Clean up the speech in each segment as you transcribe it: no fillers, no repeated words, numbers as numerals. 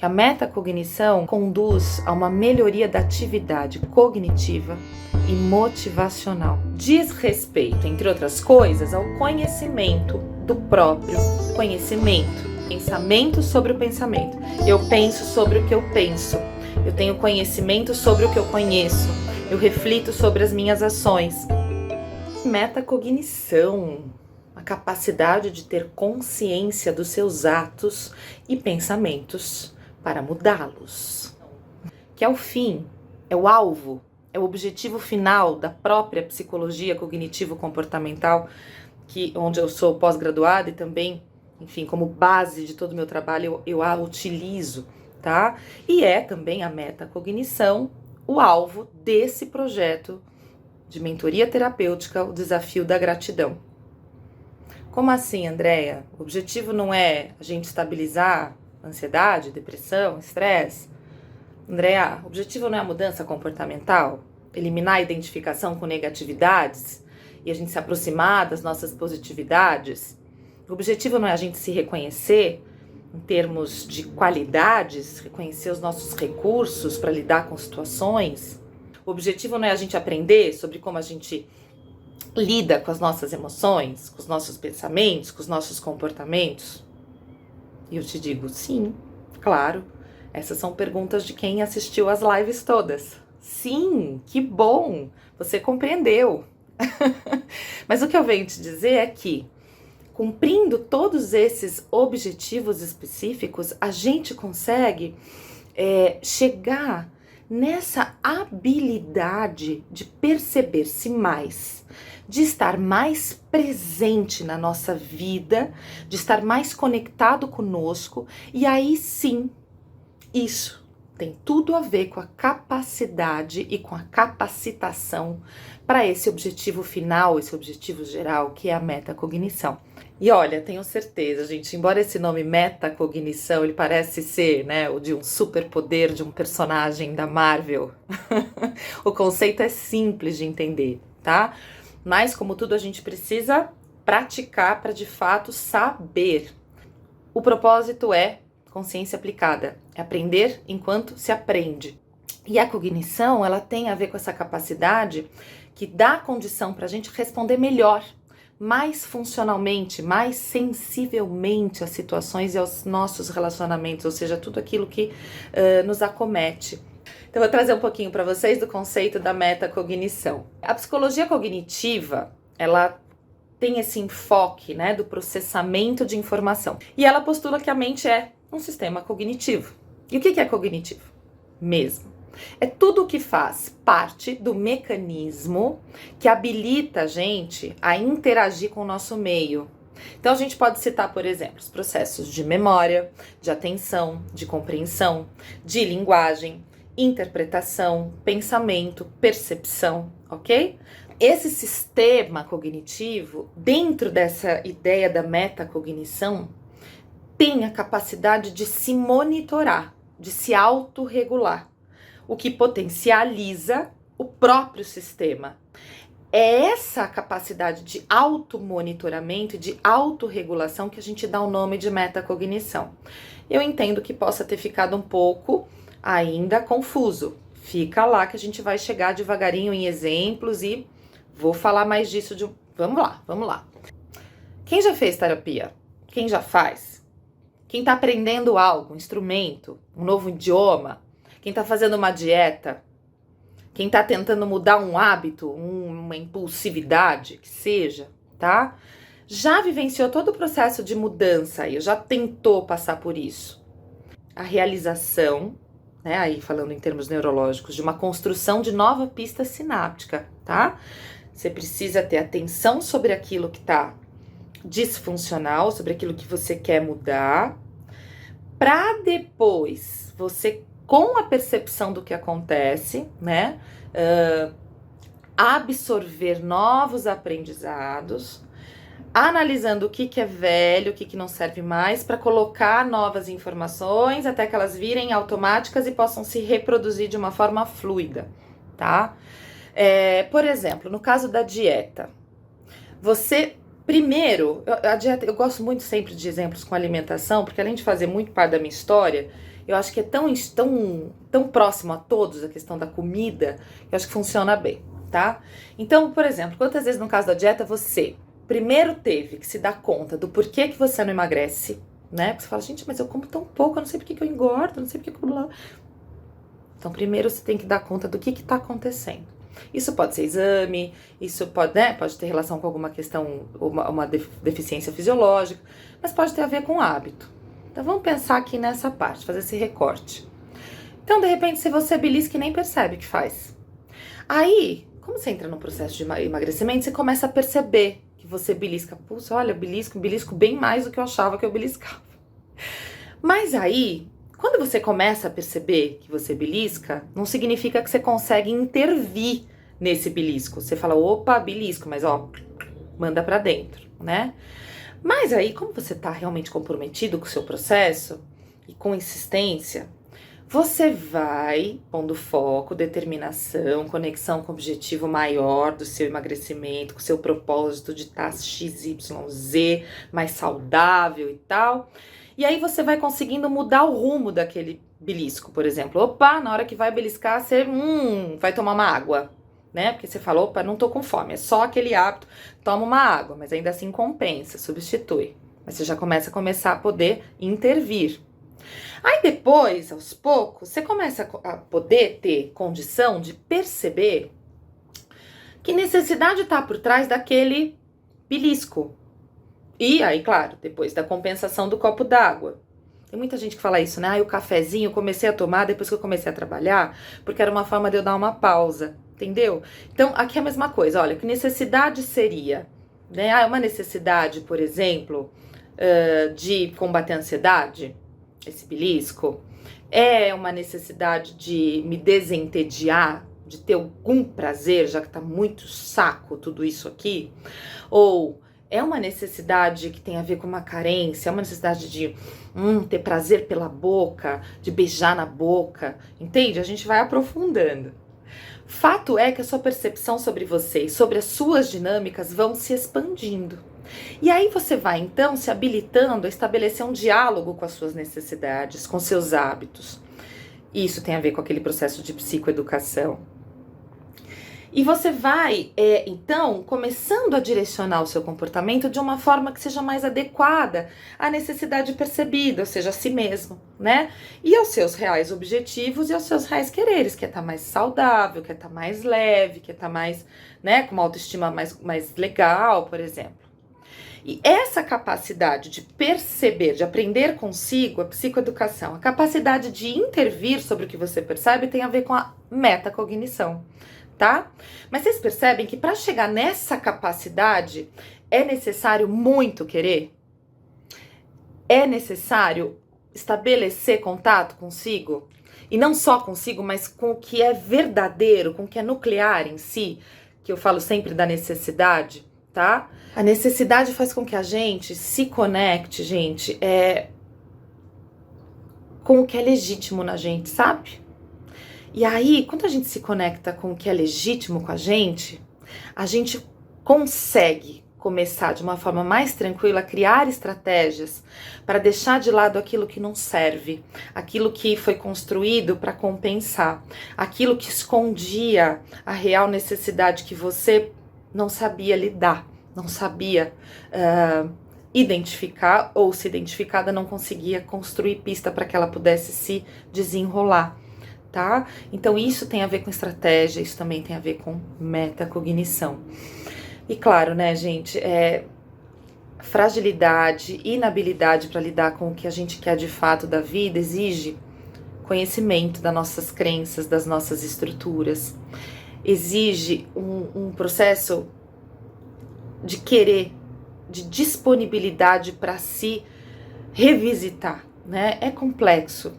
A metacognição conduz a uma melhoria da atividade cognitiva e motivacional. Diz respeito, entre outras coisas, ao conhecimento do próprio conhecimento. Pensamento sobre o pensamento. Eu penso sobre o que eu penso. Eu tenho conhecimento sobre o que eu conheço. Eu reflito sobre as minhas ações. Metacognição, a capacidade de ter consciência dos seus atos e pensamentos para mudá-los. Que é o fim, é o alvo, é o objetivo final da própria psicologia cognitivo-comportamental, onde eu sou pós-graduada e também, enfim, como base de todo o meu trabalho eu a utilizo, tá? E é também a metacognição o alvo desse projeto de mentoria terapêutica, o desafio da gratidão. Como assim, Andréia? O objetivo não é a gente estabilizar ansiedade, depressão, estresse? Andréia, o objetivo não é a mudança comportamental? Eliminar a identificação com negatividades e a gente se aproximar das nossas positividades? O objetivo não é a gente se reconhecer em termos de qualidades, reconhecer os nossos recursos para lidar com situações? O objetivo não é a gente aprender sobre como a gente lida com as nossas emoções, com os nossos pensamentos, com os nossos comportamentos? E eu te digo, sim, claro. Essas são perguntas de quem assistiu às lives todas. Sim, que bom, você compreendeu. Mas o que eu venho te dizer é que, cumprindo todos esses objetivos específicos, a gente consegue chegar nessa habilidade de perceber-se mais, de estar mais presente na nossa vida, de estar mais conectado conosco, e aí sim, isso tem tudo a ver com a capacidade e com a capacitação para esse objetivo final, esse objetivo geral, que é a metacognição. E olha, tenho certeza, gente, embora esse nome metacognição, ele parece ser, né, o de um superpoder de um personagem da Marvel, o conceito é simples de entender, tá? Mas, como tudo, a gente precisa praticar para, de fato, saber. O propósito é consciência aplicada, é aprender enquanto se aprende. E a cognição, ela tem a ver com essa capacidade que dá condição para a gente responder melhor, mais funcionalmente, mais sensivelmente às situações e aos nossos relacionamentos, ou seja, tudo aquilo que nos acomete. Então, eu vou trazer um pouquinho para vocês do conceito da metacognição. A psicologia cognitiva, ela tem esse enfoque, né, do processamento de informação. E ela postula que a mente é um sistema cognitivo. E o que é cognitivo? Mesmo. É tudo o que faz parte do mecanismo que habilita a gente a interagir com o nosso meio. Então a gente pode citar, por exemplo, os processos de memória, de atenção, de compreensão, de linguagem, interpretação, pensamento, percepção, ok? Esse sistema cognitivo, dentro dessa ideia da metacognição, tem a capacidade de se monitorar, de se autorregular, o que potencializa o próprio sistema. É essa capacidade de automonitoramento e de autorregulação que a gente dá o nome de metacognição. Eu entendo que possa ter ficado um pouco ainda confuso. Fica lá que a gente vai chegar devagarinho em exemplos e vou falar mais disso. Vamos lá. Quem já fez terapia? Quem já faz? Quem está aprendendo algo, um instrumento, um novo idioma? Quem está fazendo uma dieta? Quem está tentando mudar um hábito, uma impulsividade, que seja, tá? Já vivenciou todo o processo de mudança aí, já tentou passar por isso. A realização, né, aí falando em termos neurológicos, de uma construção de nova pista sináptica, tá? Você precisa ter atenção sobre aquilo que está disfuncional, sobre aquilo que você quer mudar, para depois você, com a percepção do que acontece, né, absorver novos aprendizados, analisando o que é velho, o que não serve mais, para colocar novas informações até que elas virem automáticas e possam se reproduzir de uma forma fluida, tá? Por exemplo, no caso da dieta, você... Primeiro, a dieta, eu gosto muito sempre de exemplos com alimentação, porque além de fazer muito parte da minha história, eu acho que é tão próximo a todos a questão da comida, que eu acho que funciona bem, tá? Então, por exemplo, quantas vezes no caso da dieta você primeiro teve que se dar conta do porquê que você não emagrece, né? Porque você fala, gente, mas eu como tão pouco, eu não sei porque que eu engordo, eu não sei porque que eu... Então, primeiro você tem que dar conta do que tá acontecendo. Isso pode ser exame, isso pode, né, pode ter relação com alguma questão, uma deficiência fisiológica, mas pode ter a ver com hábito. Então, vamos pensar aqui nessa parte, fazer esse recorte. Então, de repente, se você belisca e nem percebe que faz. Aí, como você entra no processo de emagrecimento, você começa a perceber que você belisca. Puxa, olha, eu belisco bem mais do que eu achava que eu beliscava. Mas aí, quando você começa a perceber que você belisca, não significa que você consegue intervir nesse belisco. Você fala, opa, belisco, mas ó, manda pra dentro, né? Mas aí, como você tá realmente comprometido com o seu processo e com insistência, você vai pondo foco, determinação, conexão com o objetivo maior do seu emagrecimento, com o seu propósito de estar XYZ, mais saudável e tal. E aí você vai conseguindo mudar o rumo daquele belisco, por exemplo. Opa, na hora que vai beliscar, você vai tomar uma água, né? Porque você falou, opa, não tô com fome, é só aquele hábito, toma uma água, mas ainda assim compensa, substitui. Mas você já começa a poder intervir. Aí depois, aos poucos, você começa a poder ter condição de perceber que necessidade está por trás daquele belisco. E aí, claro, depois da compensação do copo d'água. Tem muita gente que fala isso, né? O cafezinho eu comecei a tomar depois que eu comecei a trabalhar, porque era uma forma de eu dar uma pausa, entendeu? Então, aqui é a mesma coisa, olha, que necessidade seria, né? É uma necessidade, por exemplo, de combater a ansiedade, esse belisco, é uma necessidade de me desentediar, de ter algum prazer, já que tá muito saco tudo isso aqui, ou é uma necessidade que tem a ver com uma carência, é uma necessidade de ter prazer pela boca, de beijar na boca, entende? A gente vai aprofundando. Fato é que a sua percepção sobre você e sobre as suas dinâmicas vão se expandindo. E aí você vai, então, se habilitando a estabelecer um diálogo com as suas necessidades, com seus hábitos. Isso tem a ver com aquele processo de psicoeducação. E você vai, então, começando a direcionar o seu comportamento de uma forma que seja mais adequada à necessidade percebida, ou seja, a si mesmo, né? E aos seus reais objetivos e aos seus reais quereres, que é estar mais saudável, que é estar mais leve, que é estar mais, né, com uma autoestima mais legal, por exemplo. E essa capacidade de perceber, de aprender consigo, a psicoeducação, a capacidade de intervir sobre o que você percebe tem a ver com a metacognição, tá? Mas vocês percebem que para chegar nessa capacidade é necessário muito querer? É necessário estabelecer contato consigo? E não só consigo, mas com o que é verdadeiro, com o que é nuclear em si, que eu falo sempre da necessidade, tá? A necessidade faz com que a gente se conecte, gente, com o que é legítimo na gente, sabe? E aí, quando a gente se conecta com o que é legítimo com a gente consegue começar de uma forma mais tranquila a criar estratégias para deixar de lado aquilo que não serve, aquilo que foi construído para compensar, aquilo que escondia a real necessidade que você não sabia lidar, não sabia identificar, ou se identificada não conseguia construir pista para que ela pudesse se desenrolar. Tá? Então isso tem a ver com estratégia, isso também tem a ver com metacognição. E claro, né, gente, fragilidade, inabilidade para lidar com o que a gente quer de fato da vida exige conhecimento das nossas crenças, das nossas estruturas, exige um processo de querer, de disponibilidade para se revisitar, né? É complexo.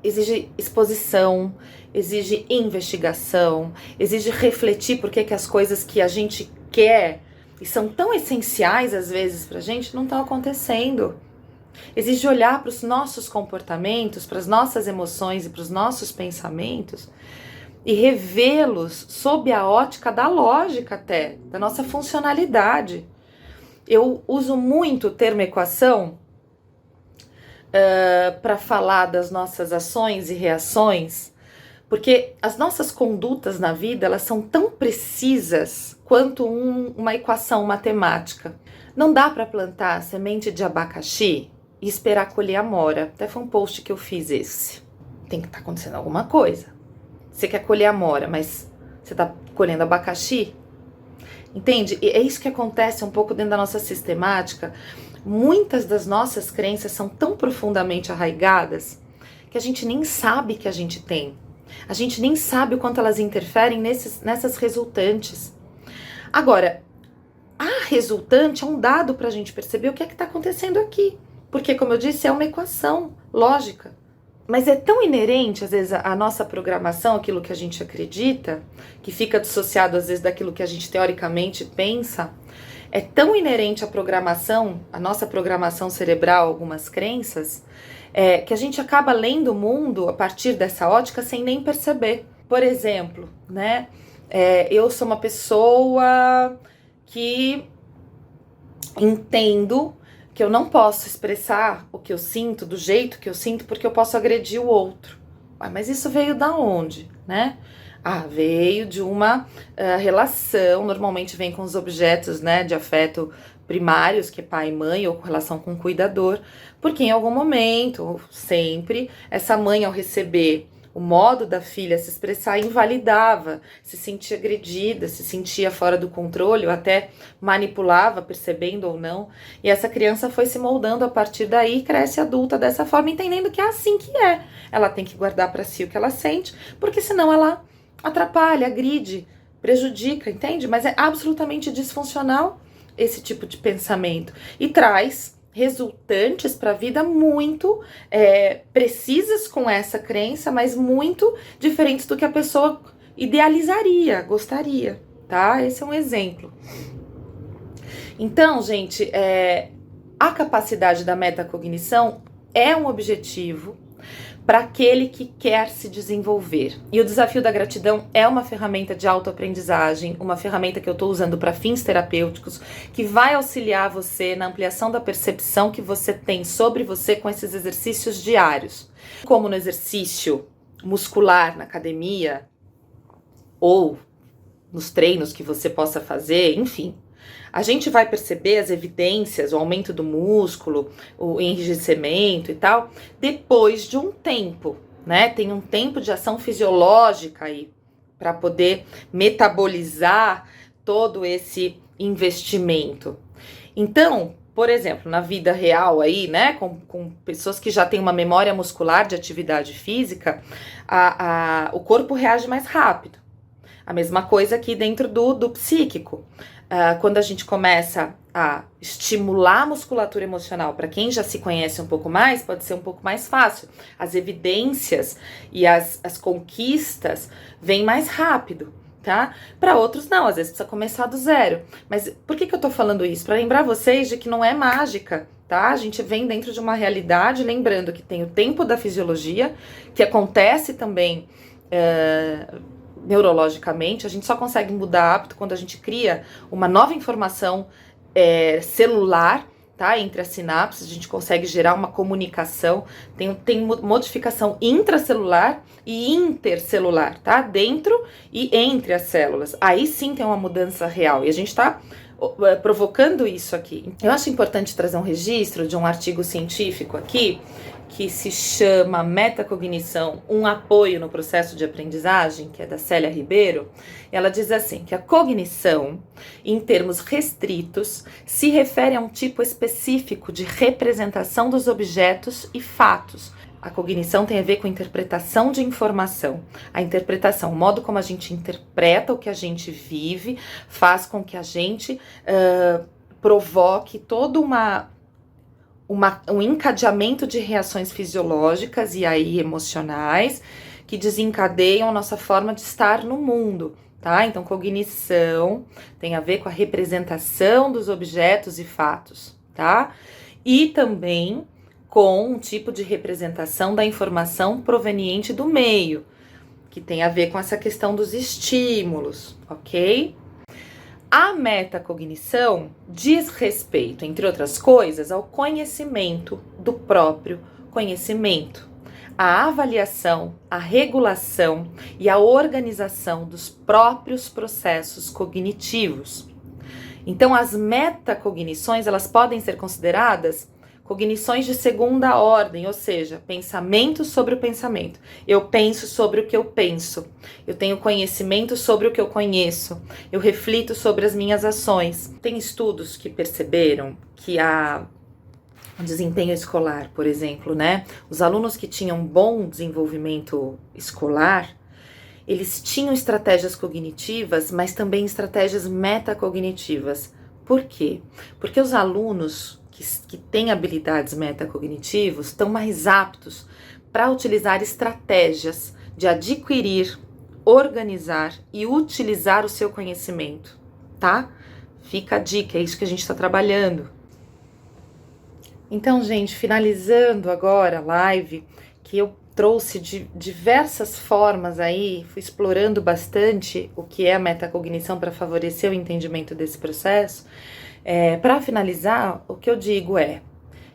Exige exposição, exige investigação, exige refletir por que as coisas que a gente quer e são tão essenciais às vezes pra gente não estão acontecendo. Exige olhar para os nossos comportamentos, para as nossas emoções e para os nossos pensamentos e revê-los sob a ótica da lógica até, da nossa funcionalidade. Eu uso muito o termo equação para falar das nossas ações e reações, porque as nossas condutas na vida, elas são tão precisas quanto uma equação matemática. Não dá para plantar semente de abacaxi e esperar colher amora. Até foi um post que eu fiz esse. Tem que estar acontecendo alguma coisa. Você quer colher amora, mas você está colhendo abacaxi? Entende? E é isso que acontece um pouco dentro da nossa sistemática. Muitas das nossas crenças são tão profundamente arraigadas que a gente nem sabe que a gente tem. A gente nem sabe o quanto elas interferem nessas resultantes. Agora, a resultante é um dado para a gente perceber o que é que está acontecendo aqui. Porque, como eu disse, é uma equação lógica. Mas é tão inerente, às vezes, a nossa programação, aquilo que a gente acredita, que fica dissociado, às vezes, daquilo que a gente teoricamente pensa. É tão inerente à programação, a nossa programação cerebral, algumas crenças, que a gente acaba lendo o mundo a partir dessa ótica sem nem perceber. Por exemplo, né? Eu sou uma pessoa que entendo que eu não posso expressar o que eu sinto do jeito que eu sinto porque eu posso agredir o outro. Mas isso veio da onde, né? Veio de uma relação, normalmente vem com os objetos, né, de afeto primários, que é pai e mãe, ou com relação com o cuidador, porque em algum momento, ou sempre, essa mãe, ao receber o modo da filha se expressar, invalidava, se sentia agredida, se sentia fora do controle, ou até manipulava, percebendo ou não, e essa criança foi se moldando a partir daí, cresce adulta dessa forma, entendendo que é assim que é. Ela tem que guardar para si o que ela sente, porque senão ela atrapalha, agride, prejudica, entende? Mas é absolutamente disfuncional esse tipo de pensamento e traz resultantes para a vida muito precisas com essa crença, mas muito diferentes do que a pessoa idealizaria, gostaria, tá? Esse é um exemplo. Então, gente, a capacidade da metacognição é um objetivo para aquele que quer se desenvolver. E o desafio da gratidão é uma ferramenta de autoaprendizagem, uma ferramenta que eu estou usando para fins terapêuticos, que vai auxiliar você na ampliação da percepção que você tem sobre você com esses exercícios diários. Como no exercício muscular na academia, ou nos treinos que você possa fazer, enfim. A gente vai perceber as evidências, o aumento do músculo, o enrijecimento e tal, depois de um tempo, né? Tem um tempo de ação fisiológica aí, para poder metabolizar todo esse investimento. Então, por exemplo, na vida real aí, né, com pessoas que já têm uma memória muscular de atividade física, o corpo reage mais rápido. A mesma coisa aqui dentro do psíquico. Quando a gente começa a estimular a musculatura emocional, para quem já se conhece um pouco mais, pode ser um pouco mais fácil. As evidências e as conquistas vêm mais rápido, tá? Para outros não, às vezes precisa começar do zero. Mas por que eu tô falando isso? Para lembrar vocês de que não é mágica, tá? A gente vem dentro de uma realidade, lembrando que tem o tempo da fisiologia, que acontece também neurologicamente. A gente só consegue mudar hábito quando a gente cria uma nova informação celular, tá? Entre as sinapses, a gente consegue gerar uma comunicação, tem modificação intracelular e intercelular, tá? Dentro e entre as células. Aí sim tem uma mudança real, e a gente tá provocando isso aqui. Eu acho importante trazer um registro de um artigo científico aqui, que se chama Metacognição, um apoio no processo de aprendizagem, que é da Célia Ribeiro. Ela diz assim, que a cognição, em termos restritos, se refere a um tipo específico de representação dos objetos e fatos. A cognição tem a ver com a interpretação de informação. A interpretação, o modo como a gente interpreta o que a gente vive, faz com que a gente provoque todo um encadeamento de reações fisiológicas e aí emocionais que desencadeiam a nossa forma de estar no mundo, tá? Então, cognição tem a ver com a representação dos objetos e fatos, tá? E também com um tipo de representação da informação proveniente do meio, que tem a ver com essa questão dos estímulos, ok? A metacognição diz respeito, entre outras coisas, ao conhecimento do próprio conhecimento, a avaliação, a regulação e a organização dos próprios processos cognitivos. Então, as metacognições, elas podem ser consideradas cognições de segunda ordem, ou seja, pensamento sobre o pensamento. Eu penso sobre o que eu penso. Eu tenho conhecimento sobre o que eu conheço. Eu reflito sobre as minhas ações. Tem estudos que perceberam que o desempenho escolar, por exemplo, né? Os alunos que tinham bom desenvolvimento escolar, eles tinham estratégias cognitivas, mas também estratégias metacognitivas. Por quê? Porque os alunos que têm habilidades metacognitivas estão mais aptos para utilizar estratégias de adquirir, organizar e utilizar o seu conhecimento, tá? Fica a dica, é isso que a gente está trabalhando. Então, gente, finalizando agora a live, que eu trouxe de diversas formas aí, fui explorando bastante o que é a metacognição para favorecer o entendimento desse processo. Para finalizar, o que eu digo é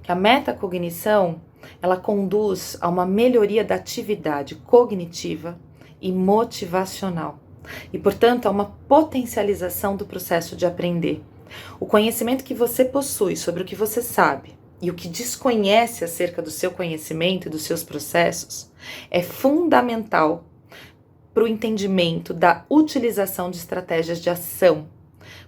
que a metacognição, ela conduz a uma melhoria da atividade cognitiva e motivacional e, portanto, a uma potencialização do processo de aprender. O conhecimento que você possui sobre o que você sabe e o que desconhece acerca do seu conhecimento e dos seus processos é fundamental para o entendimento da utilização de estratégias de ação,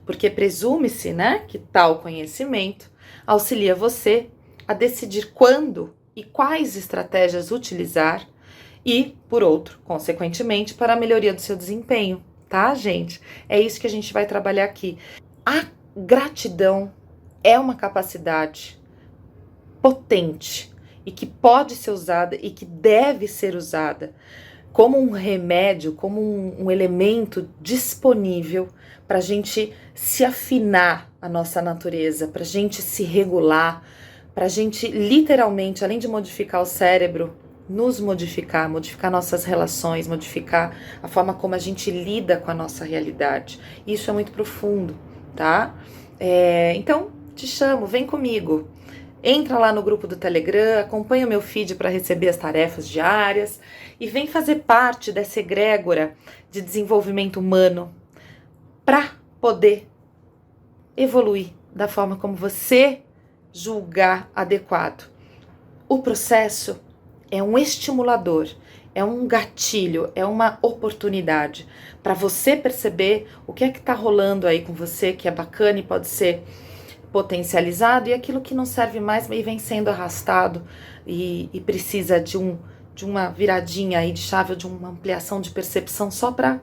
porque presume-se, né, que tal conhecimento auxilia você a decidir quando e quais estratégias utilizar e, por outro, consequentemente, para a melhoria do seu desempenho, tá, gente? É isso que a gente vai trabalhar aqui. A gratidão é uma capacidade potente e que pode ser usada e que deve ser usada como um remédio, como um elemento disponível para a gente se afinar a nossa natureza, para a gente se regular, para a gente literalmente, além de modificar o cérebro, nos modificar nossas relações, modificar a forma como a gente lida com a nossa realidade. Isso é muito profundo, tá? Então, te chamo, vem comigo. Entra lá no grupo do Telegram, acompanha o meu feed para receber as tarefas diárias e vem fazer parte dessa egrégora de desenvolvimento humano para poder evoluir da forma como você julgar adequado. O processo é um estimulador, é um gatilho, é uma oportunidade para você perceber o que é que está rolando aí com você, que é bacana e pode ser potencializado, e aquilo que não serve mais e vem sendo arrastado e precisa de uma viradinha aí de chave, de uma ampliação de percepção só para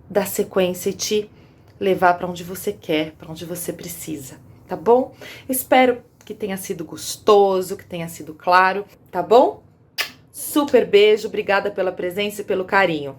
dar sequência e te levar para onde você quer, para onde você precisa, tá bom? Espero que tenha sido gostoso, que tenha sido claro, tá bom? Super beijo, obrigada pela presença e pelo carinho.